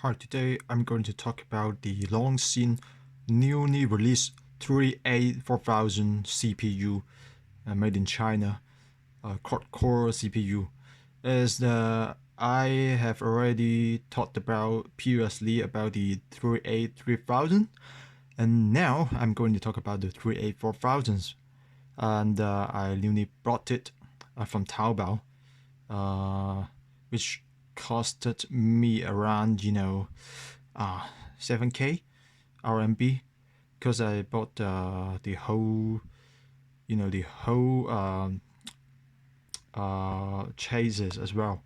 Hi, today I'm going to talk about the loongson newly released 3a4000 CPU made in China, quad-core CPU. As I have already talked about previously about the 3a3000, and now I'm going to talk about the 3a4000s. And I newly bought it from Taobao, which costed me around 7k RMB, because I bought the whole chases as well.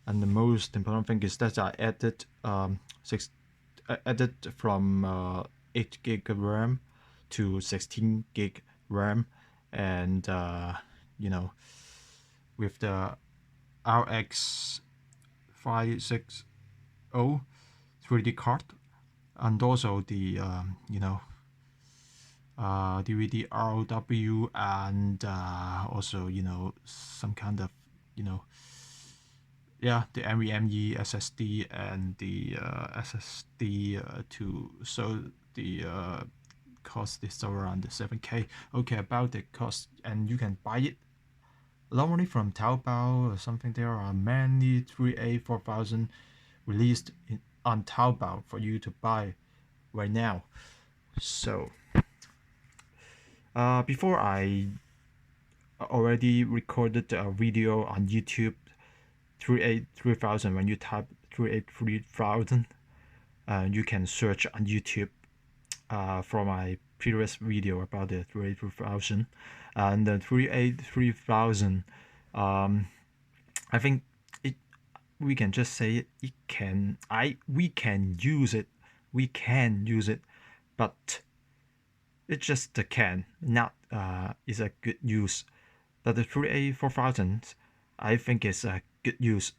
And the most important thing is that I added from 8 gig RAM to 16 gig RAM, and with the RX 560 3D card, and also the DVD ROW, and also some kind of the NVMe SSD and the SSD too. So the cost is around the 7k. Okay, about the cost, and you can buy it normally from Taobao or something. There are many 3a4000 released on Taobao for you to buy right now. So before I already recorded a video on YouTube 3a3000. When you type 3a3000, you can search on YouTube for my previous video about the 3a3000. And the 3a3000, I think we can just say we can use it, but it's just a can, not is a good use. But the 3a4000, I think is a good use,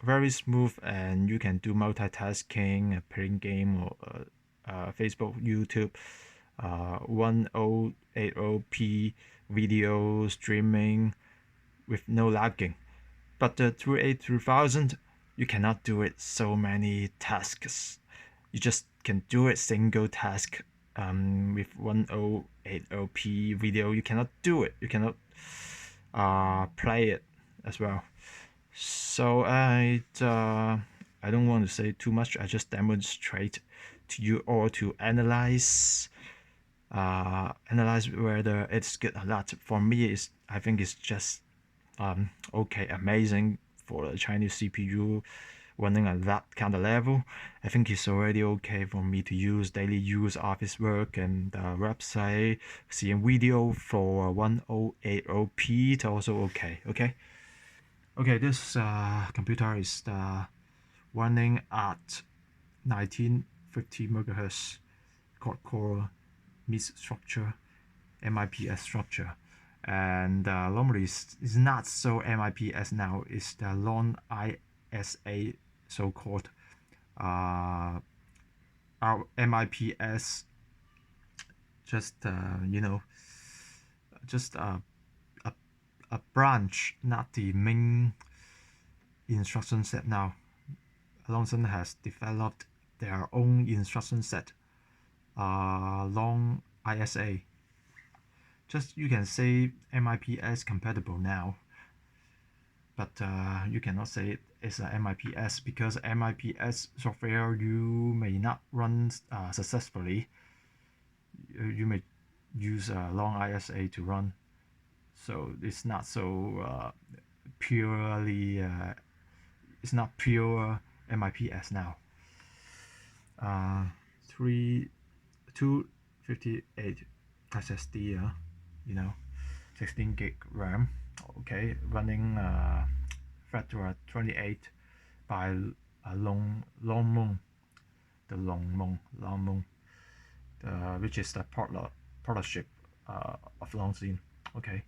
very smooth, and you can do multitasking, playing game or Facebook, YouTube, 1080p video streaming with no lagging. But the 3a3000, you cannot do it so many tasks. You just can do it single task. With 1080p video, you cannot do it. You cannot play it as well. So I don't want to say too much. I just demonstrate to you all to analyze whether it's good or not. For me, I think it's just okay, amazing for the Chinese CPU running at that kind of level. I think it's already okay for me to use daily use, office work, and website, seeing video for 1080p. It's also okay. Okay, this computer is running at 1950 megahertz quad-core MIPS structure, MIPS structure. And normally it's not so MIPS now. It's the long ISA, so-called our MIPS. Just just a branch, not the main instruction set. Now Loongson has developed their own instruction set, long ISA. Just you can say MIPS compatible now, but you cannot say it is a MIPS, because MIPS software you may not run successfully. You may use a long ISA to run, so it's not so purely it's not pure MIPS now. 258 SSD, 16 gig RAM. Okay, running Fedora 28 by Loongson, which is the partnership of Loongson. Okay,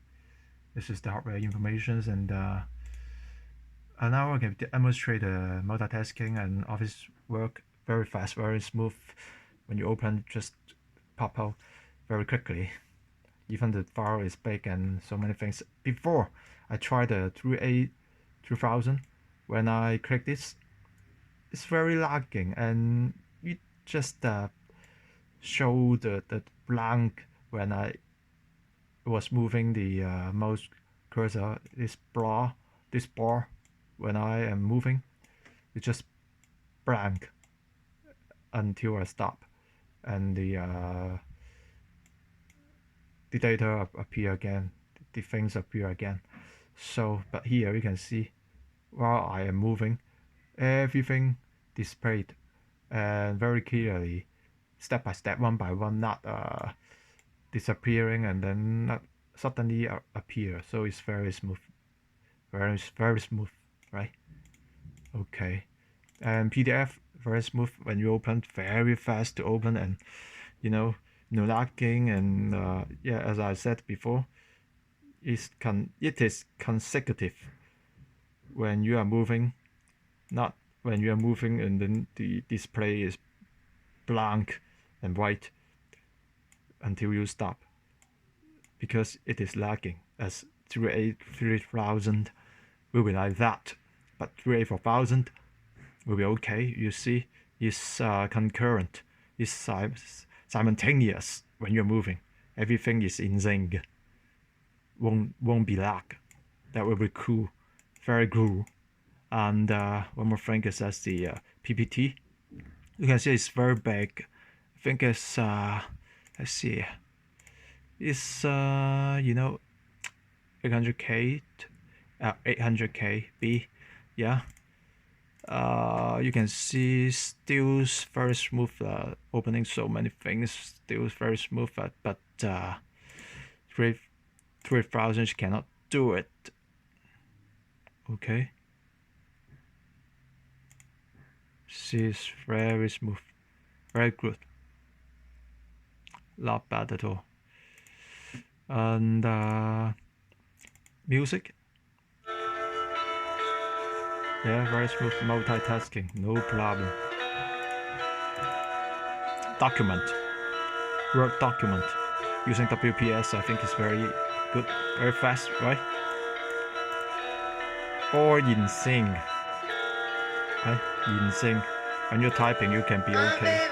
this is the hardware information, and now I can demonstrate multitasking and office work very fast, very smooth. When you open, just pop out very quickly. Even the file is big and so many things. Before I tried the 3a2000, when I click this, it's very lagging, and it just show the blank when I was moving the mouse cursor. This bar when I am moving, it just blank until I stop, and the data appear again, the things appear again. So, but here you can see while I am moving, everything displayed and very clearly, step by step, one by one, not disappearing and then not suddenly appear. So it's very smooth, very smooth, right? Okay, and PDF very smooth when you open, very fast to open, and no lagging, and yeah, as I said before, it is consecutive when you are moving, not when you are moving and then the display is blank and white until you stop, because it is lagging, as 3a3000 will be like that, but 3a4000 will be okay. You see, it's concurrent, it's simultaneous when you're moving. Everything is in sync, won't be lag. That will be cool, very cool. And one more thing is that's the PPT. You can see it's very big. I think it's let's see, it's 800K 800K yeah. You can see still very smooth opening, so many things still very smooth, but 3000 cannot do it. Okay, see, it's very smooth, very good, not bad at all. And music, yeah, very smooth multitasking, no problem. Document, Word document using WPS, I think is very good, very fast, right? Or in sync, right? In sync, when you're typing, you can be okay.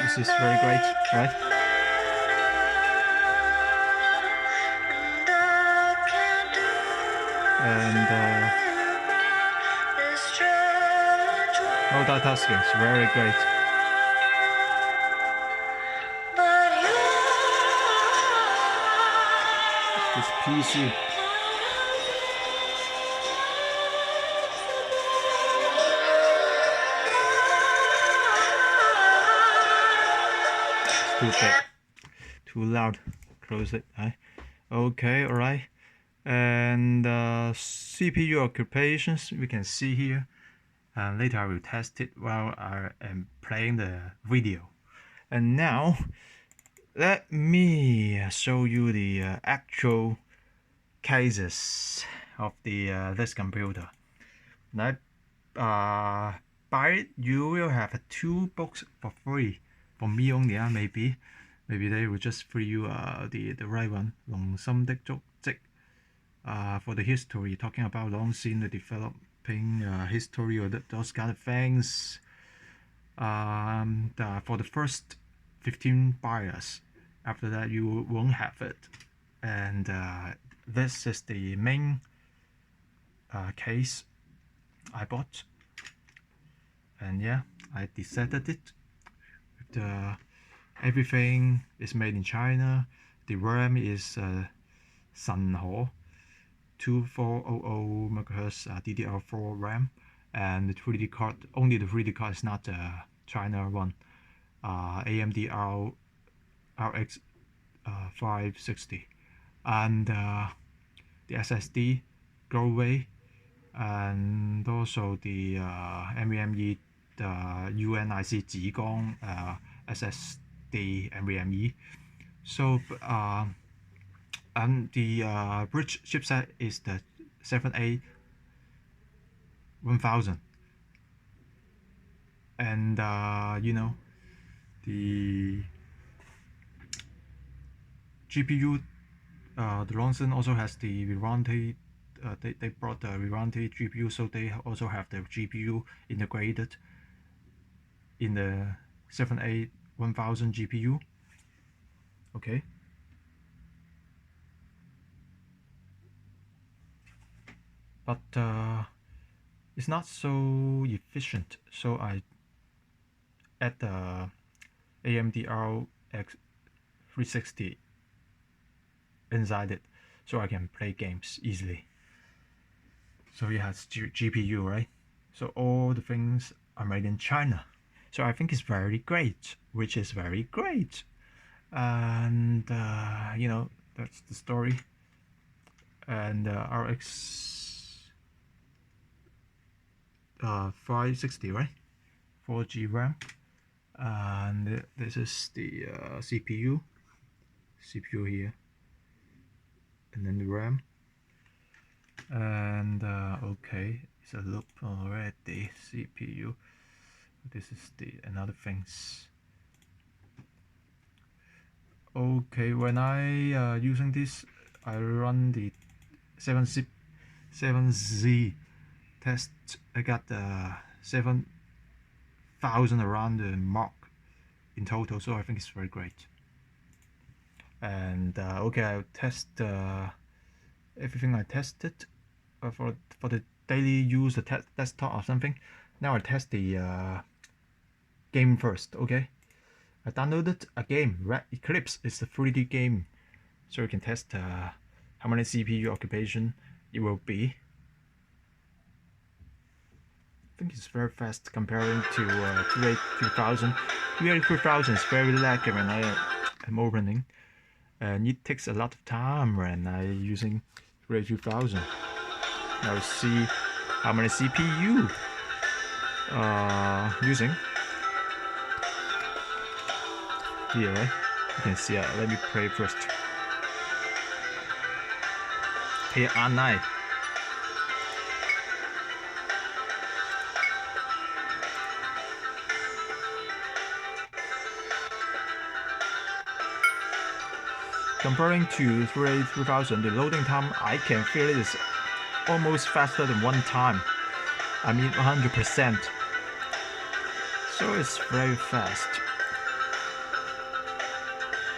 This is very great, right? And multitasking is very great. This PC. Too big, too loud. Close it. Okay, all right. And CPU occupations, we can see here. Later I will test it while I am playing the video. And now let me show you the actual cases of the this computer. Now, buy it, you will have 2 books for free. For me only, maybe they will just free you the right one, loongson的足跡. For the history, talking about loongson, the developing history or those kind of things. For the first 15 buyers, after that you won't have it. And this is the main case I bought, and yeah, I decided it. Everything is made in China. The RAM is Sanhe 2400 MHz DDR4 RAM, and the 3D card, only the 3D card is not China one, AMD RX 560, and the SSD Gloway, and also the NVMe, the UNIC 紫光 SSD NVMe. So and the bridge chipset is the 3a4000, and you know, the GPU, the loongson also has the Vivanti. They brought the Vivanti GPU, so they also have the GPU integrated in the 3a1000 GPU. Okay. But it's not so efficient, so I add the AMD RX 360 inside it, so I can play games easily. So it has GPU, right? So all the things are made in China. So I think it's very great, which is very great. And you know, that's the story. And RX 560, right? 4G RAM. And this is the CPU here, and then the RAM. And okay, it's a loop already. CPU. This is the another things. Okay, when I using this, I run the 7Z test. I got 7,000 around the mark in total, so I think it's very great. And okay, I'll test everything I tested for the daily use, the desktop or something. Now I test the game first. Okay, I downloaded a game, Red Eclipse. It's a 3D game, so you can test how many CPU occupation it will be. I think it's very fast comparing to 3a4000. 3a4000 is very laggy when I am opening, and it takes a lot of time when I using 3a4000. Now we see how many CPU using here, right? You can see. Let me play first. Here R9. Comparing to 3a3000, the loading time, I can feel it is almost faster than one time. I mean 100%. So it's very fast.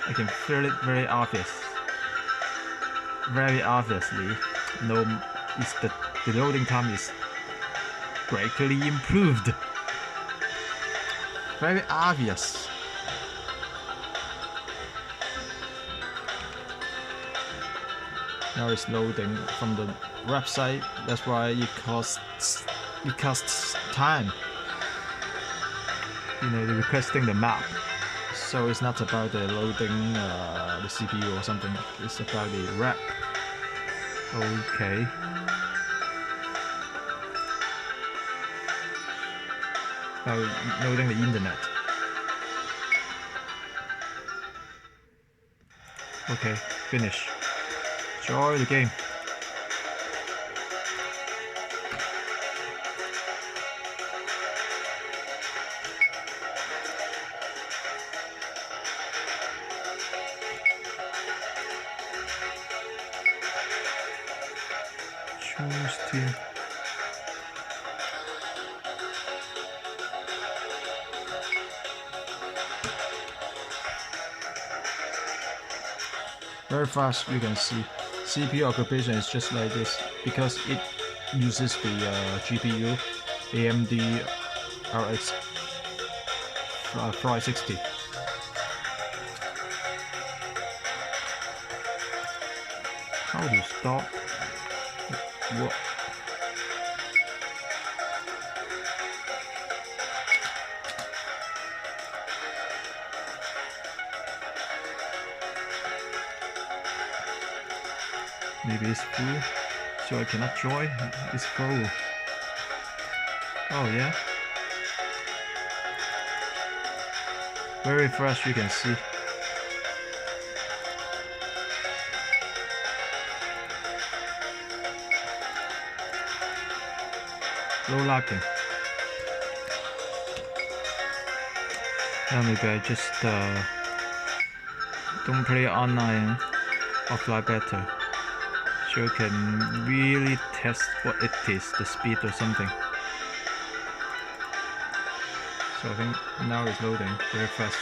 I can feel it very obvious. Very obviously, no, it's the loading time is greatly improved. Very obvious. Now it's loading from the website. That's why it costs time. You know, they're requesting the map. So it's not about the loading the CPU or something. It's about the web. Okay. Loading the internet. Okay, finish. Enjoy the game. Choose team. Very fast, you can see. CPU occupation is just like this because it uses the GPU AMD RX 560. How do you stop? What? Maybe it's full, so I cannot join. It's full. Oh yeah. Very fresh, you can see. Low lagging. Now maybe I just don't play online, offline better. So you can really test what it is, the speed or something. So I think now it's loading very fast.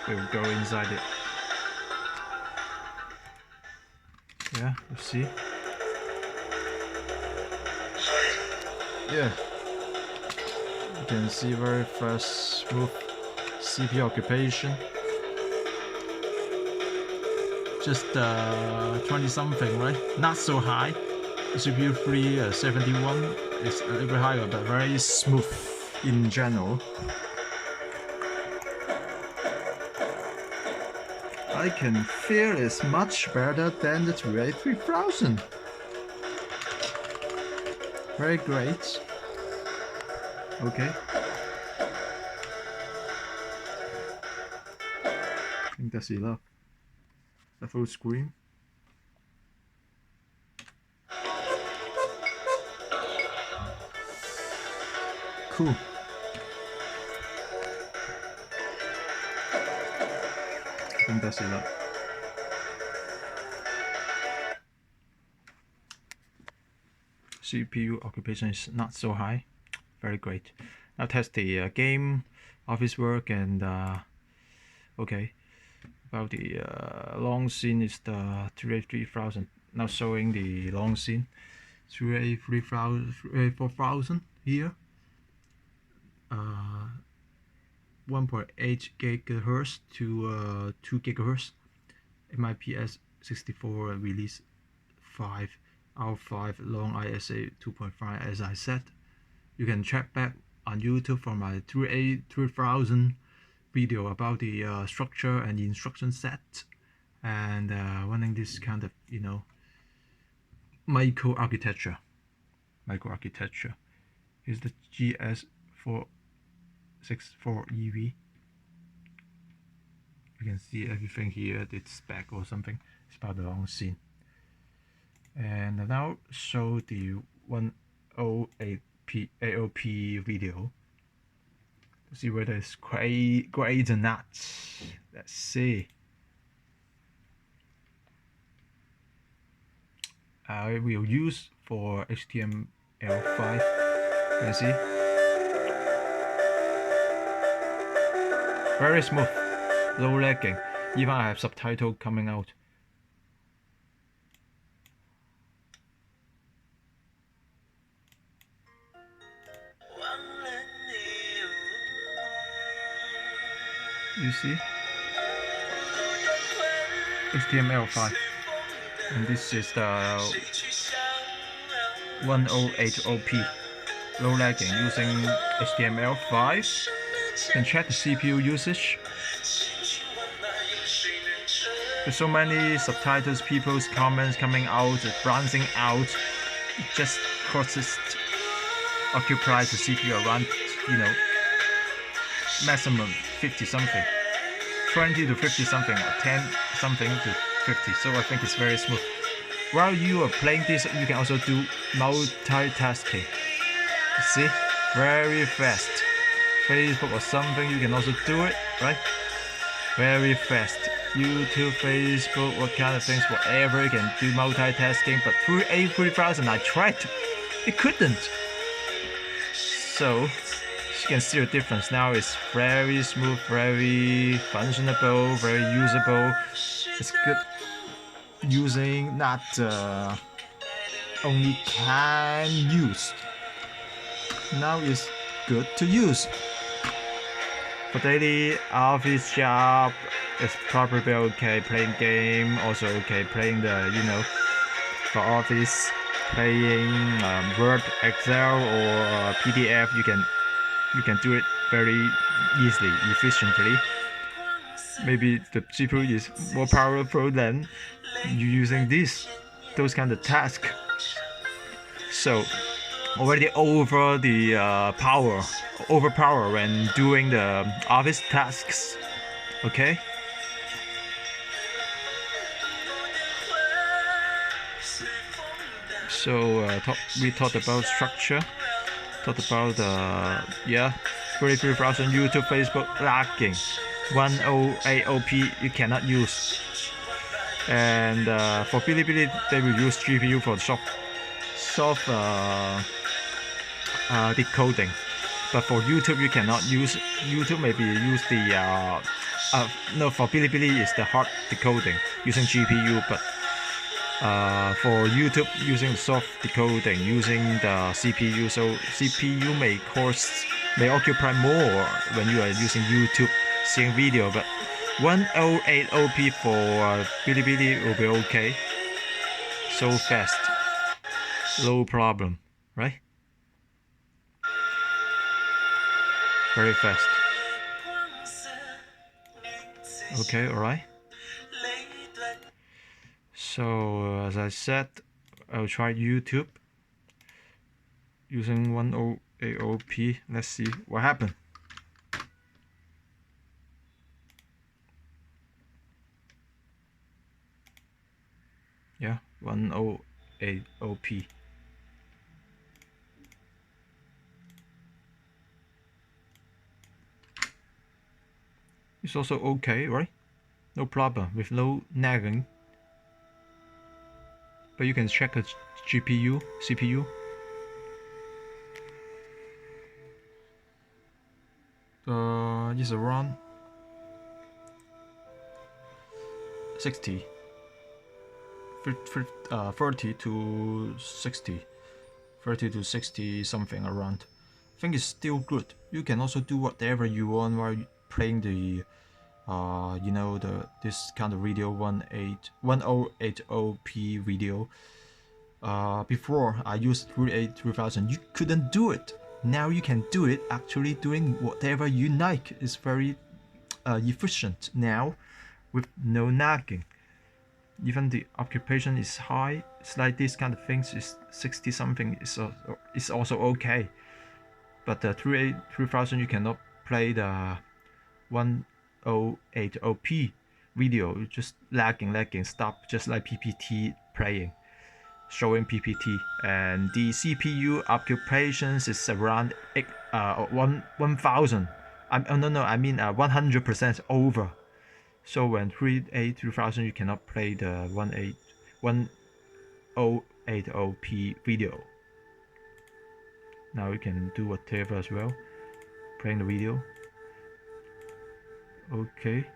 We'll go inside it. Yeah, you see. Yeah, you can see very fast, smooth CPU occupation. Just 20 something, right? Not so high. CPU 371 is a little bit higher, but very smooth in general. I can feel it's much better than the 3a4000. Very great. Okay. I think that's enough. The full screen. Cool. I think that's enough. CPU occupation is not so high. Very great. Now test the game, office work, and okay. About the long scene is the 3a4000. Now showing the long scene. 3a4000 here. 1.8 gigahertz to 2 gigahertz. MIPS 64 release 5 R5 long ISA 2.5 as I said. You can check back on YouTube for my 3a3000 video about the structure and the instruction set and running this kind of microarchitecture. Here's the GS464EV. You can see everything here, the spec or something. It's about the long scene. And now show the 108p AOP video. See whether it's great or not. Let's see. I will use for HTML5. You can see. Very smooth, low lagging. Even I have subtitle coming out. You see? HTML5. And this is the 1080p low lagging using HTML5. You can check the CPU usage. There's so many subtitles, people's comments coming out, bouncing out. It just occupies the CPU around, maximum 50 something, 20 to 50 something, or 10 something to 50. So I think it's very smooth. While you are playing this, you can also do multitasking. See, very fast. Facebook or something, you can also do it, right? Very fast. YouTube, Facebook, what kind of things, whatever, you can do multitasking. But through A3000, I tried, it couldn't. So you can see the difference. Now it's very smooth, very functionable, very usable. It's good using, not only can use. Now it's good to use. For daily office job, it's probably okay. Playing game, also okay. Playing the, for office, playing Word, Excel, or PDF, you can do it very easily, efficiently. Maybe the GPU is more powerful than you using this. those kind of tasks. So already over the overpower when doing the office tasks. Okay. So we talked about structure, talked about 33,000 YouTube, Facebook lagging, 108OP you cannot use, and for Bilibili they will use GPU for soft decoding, but for YouTube you cannot use. YouTube maybe use the no, for Bilibili is the hard decoding using GPU, but for YouTube using soft decoding using the CPU, so CPU may occupy more when you are using YouTube seeing video, but 108OP for Bilibili will be okay. So fast, no problem, right? Very fast. Okay, alright. So as I said, I'll try YouTube using 108OP. Let's see what happened. Yeah, 108OP. It's also okay, right? No problem with no nagging. But you can check the GPU, CPU. It's around 60, 30 to 60, 30 to 60 something around. I think it's still good. You can also do whatever you want while playing the you know, this kind of video, 108OP video. Before I used 3a4000, you couldn't do it. Now you can do it, actually doing whatever you like. It's very efficient now with no nagging. Even the occupation is high. It's like this kind of things is 60 something is also okay. But the 3a3000 you cannot play the 108OP video. Just lagging, stop, just like PPT playing, showing PPT. And the CPU occupations is around 1000. I mean 100% over. So when 3a3000 you cannot play the 108OP video. Now you can do whatever as well, playing the video. Okay.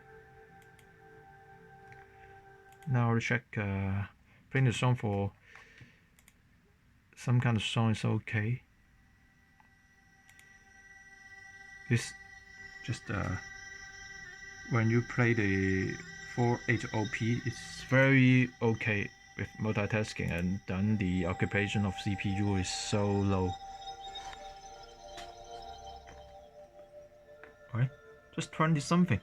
Now I'll check playing the song. For some kind of song is okay. This just when you play the 480p, it's very okay with multitasking, and then the occupation of CPU is so low. Alright, just 20 something.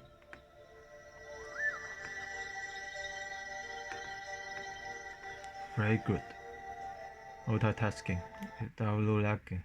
Very good. Multitasking without low lagging.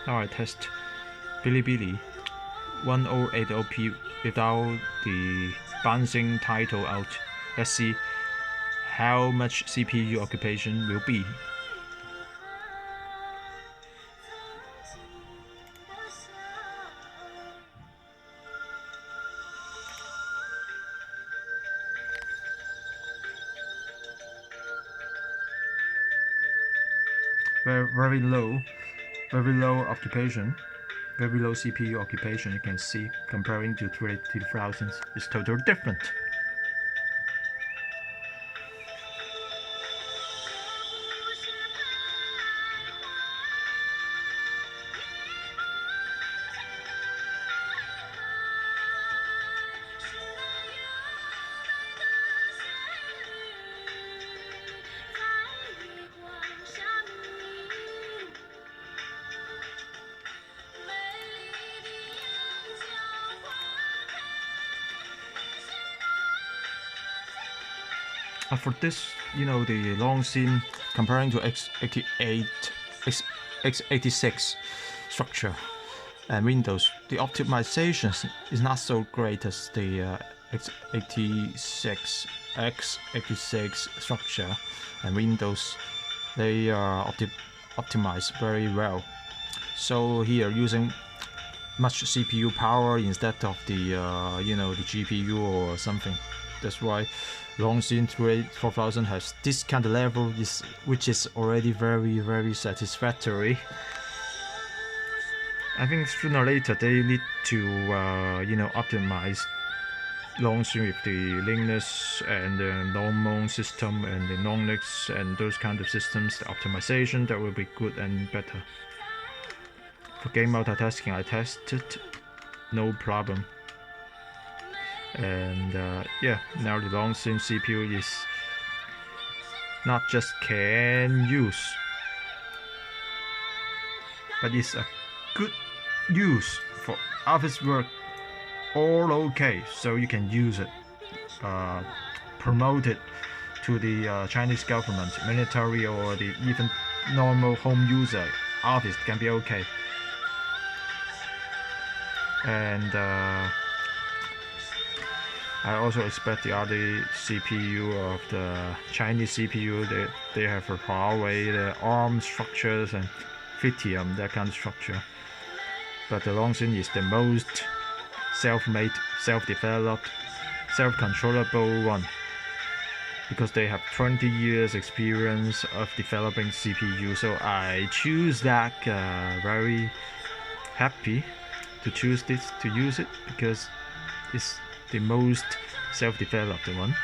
Now I test Bilibili 108OP without the bouncing title out. Let's see how much CPU occupation will be. Very low occupation, very low CPU occupation. You can see comparing to 3a4000, it's totally different. For this, the loongson comparing to x88, x86 structure and Windows, the optimization is not so great as the x86 structure and Windows. They are optimized very well. So here using much CPU power instead of the the GPU or something. That's why loongson 3a4000 has this kind of level, which is already very satisfactory. I think sooner or later they need to optimize loongson with the Linux and the non-mon system and the non-Linux and those kind of systems. The optimization that will be good and better. For game multitasking, I tested, no problem. And yeah, now the loongson CPU is not just can use, but it's a good use for office work. All okay, so you can use it, promote it to the Chinese government, military, or the even normal home user. Office can be okay. And I also expect the other CPU of the Chinese CPU, they have a Huawei, the ARM structures and Tritium, that kind of structure. But the loongson is the most self-made, self-developed, self-controllable one, because they have 20 years experience of developing CPU. So I choose that, very happy to choose this, to use it, because it's the most self-developed one.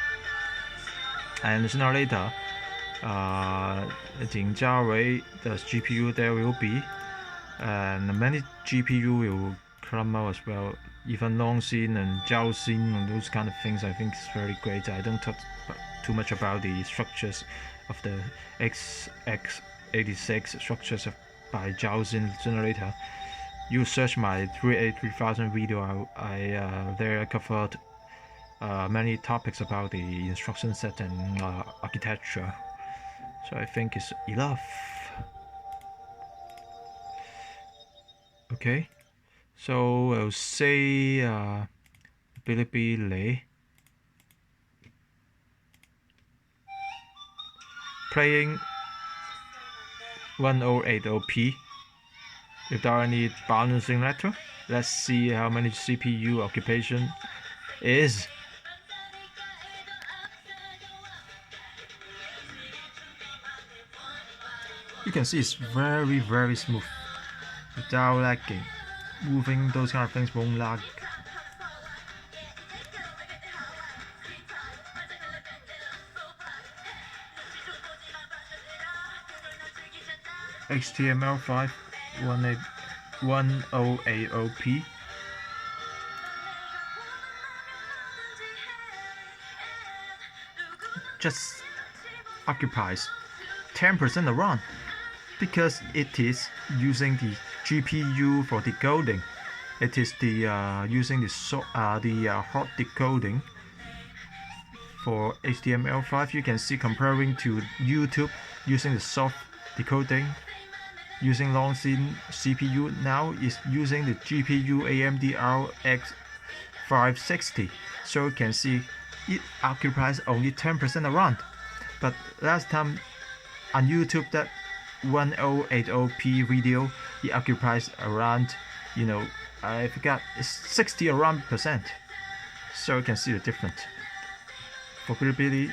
And sooner or later, in Jiawei, the GPU there will be, and many GPU will come out as well. Even loongson and jiaoxin and those kind of things, I think is very great. I don't talk too much about the structures of the x86 structures by jiaoxin. Sooner or later, you search my 3a3000 video, I there covered many topics about the instruction set and architecture. So I think it's enough. Okay, so I'll say Bilibili playing 1080p without any balancing letter. Let's see how many CPU occupation is. You can see it's very smooth without lagging. Moving, those kind of things won't lag. HTML5 1080p. Just occupies 10% of RAM, because it is using the GPU for decoding. It is the using the hot decoding for HTML5. You can see comparing to YouTube using the soft decoding. Using loongson CPU now is using the GPU AMD RX 560. So you can see it occupies only 10% of RAM. But last time on YouTube, that 1080p video, it occupies around, I forgot, it's 60 around percent. So you can see the difference. For Bilibili,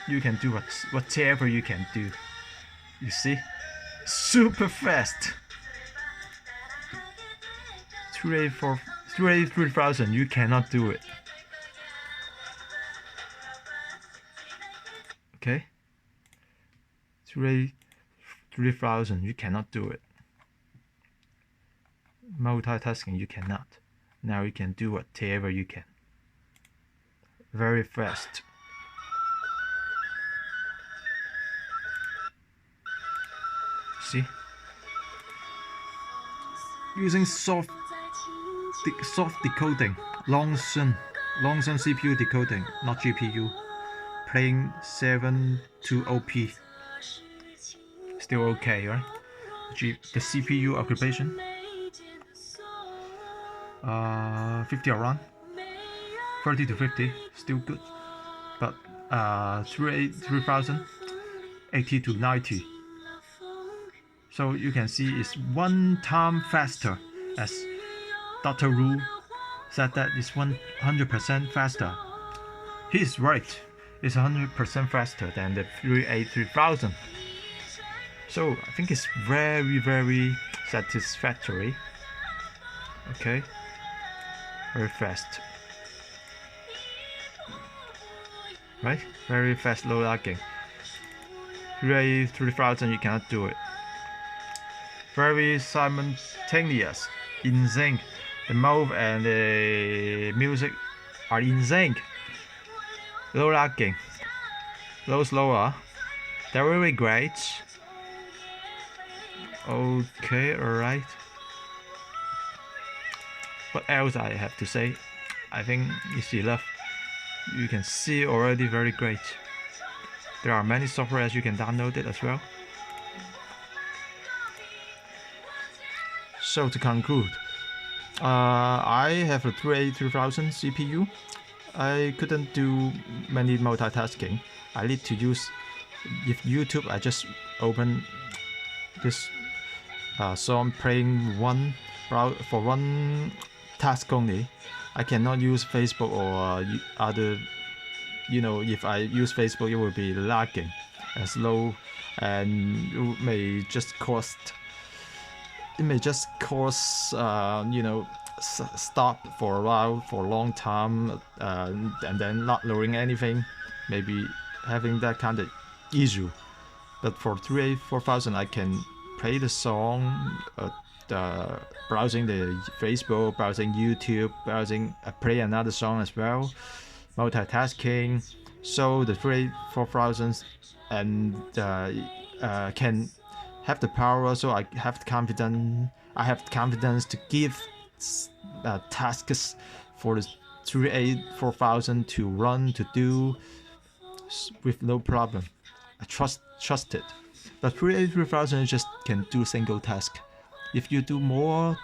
you can do whatever you can do. You see, super fast. 3a3000, you cannot do it. Okay, 3a3000, you cannot do it. Multitasking, you cannot. Now you can do whatever you can. Very fast. See? Using soft decoding, loongson CPU decoding, not GPU. playing 720p. Still okay, right? The CPU occupation 50 around 30 to 50, still good. But 3000 80 to 90. So you can see it's 1 time faster, as Dr. Ru said that it's 100% faster. He is right. It's 100% faster than the 3a3000. So I think it's very, very satisfactory. Okay, very fast. Right? Very fast, low lagging. 3a3000 you cannot do it. Very simultaneous, in sync. The move and the music are in sync. Low lagging, low slower. They're really great. Okay, alright. What else I have to say? I think it's enough. You can see already very great. There are many softwares you can download it as well. So to conclude, I have a 3a3000 CPU. I couldn't do many multitasking. I need to use, if YouTube, I just open this song playing for one task only. I cannot use Facebook or other, if I use Facebook it will be lagging and slow, and it may just cause stop for a while, for a long time, and then not loading anything, maybe having that kind of issue. But for 3a4000 I can play the song, browsing the Facebook, browsing YouTube, play another song as well, multitasking. So the 3a4000 and can have the power, so I have confidence to give tasks for the 3a4000 to run, to do with no problem. I trust it. But 3a3000 just can do single task. If you do more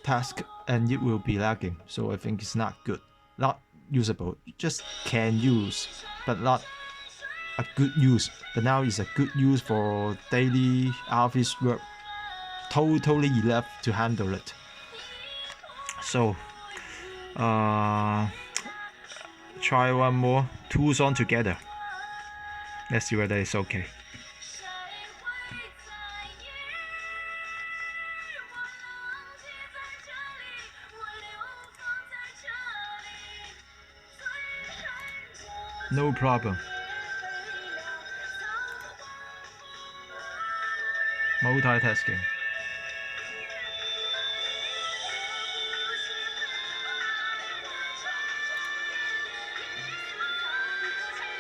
task, and it will be lagging. So I think it's not good, not usable. You just can use, but not a good use. But now it's a good use for daily office work. Totally enough to handle it. So try one more, two songs together. Let's see whether it's okay. No problem. Multitasking.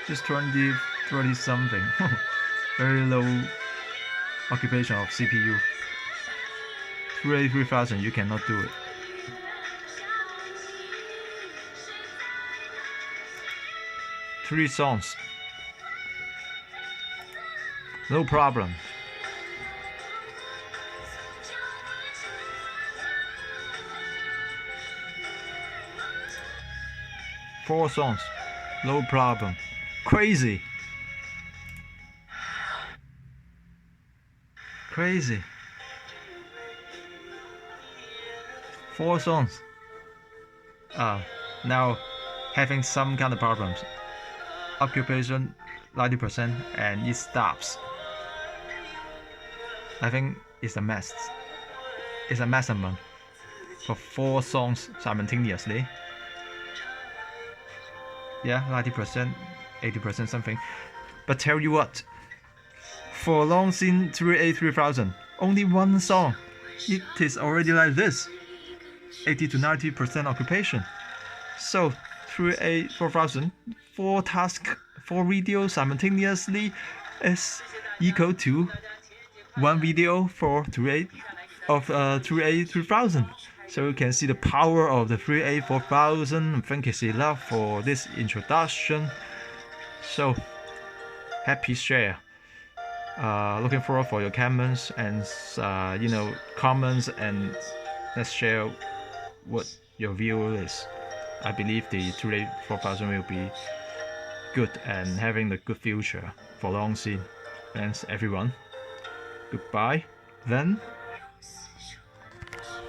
Just 20 something. Very low occupation of CPU. 3a3000 you cannot do it. Three songs. No problem. Four songs. No problem. Crazy. Crazy. Four songs. Now having some kind of problems. Occupation 90% and it stops. I think it's a mess. It's a maximum for 4 songs simultaneously. Yeah, 90%, 80% something. But tell you what, for loongson 3a3000, only one song, it is already like this, 80 to 90% occupation. So 3a4000, 4 tasks, 4 videos simultaneously is equal to 1 video for 3a3000. So you can see the power of the 3a4000. I think it's enough for this introduction. So happy share. Looking forward for your comments and comments, and let's share what your view is. I believe the 3a4000 will be good and having a good future for loongson. Thanks everyone. Goodbye then.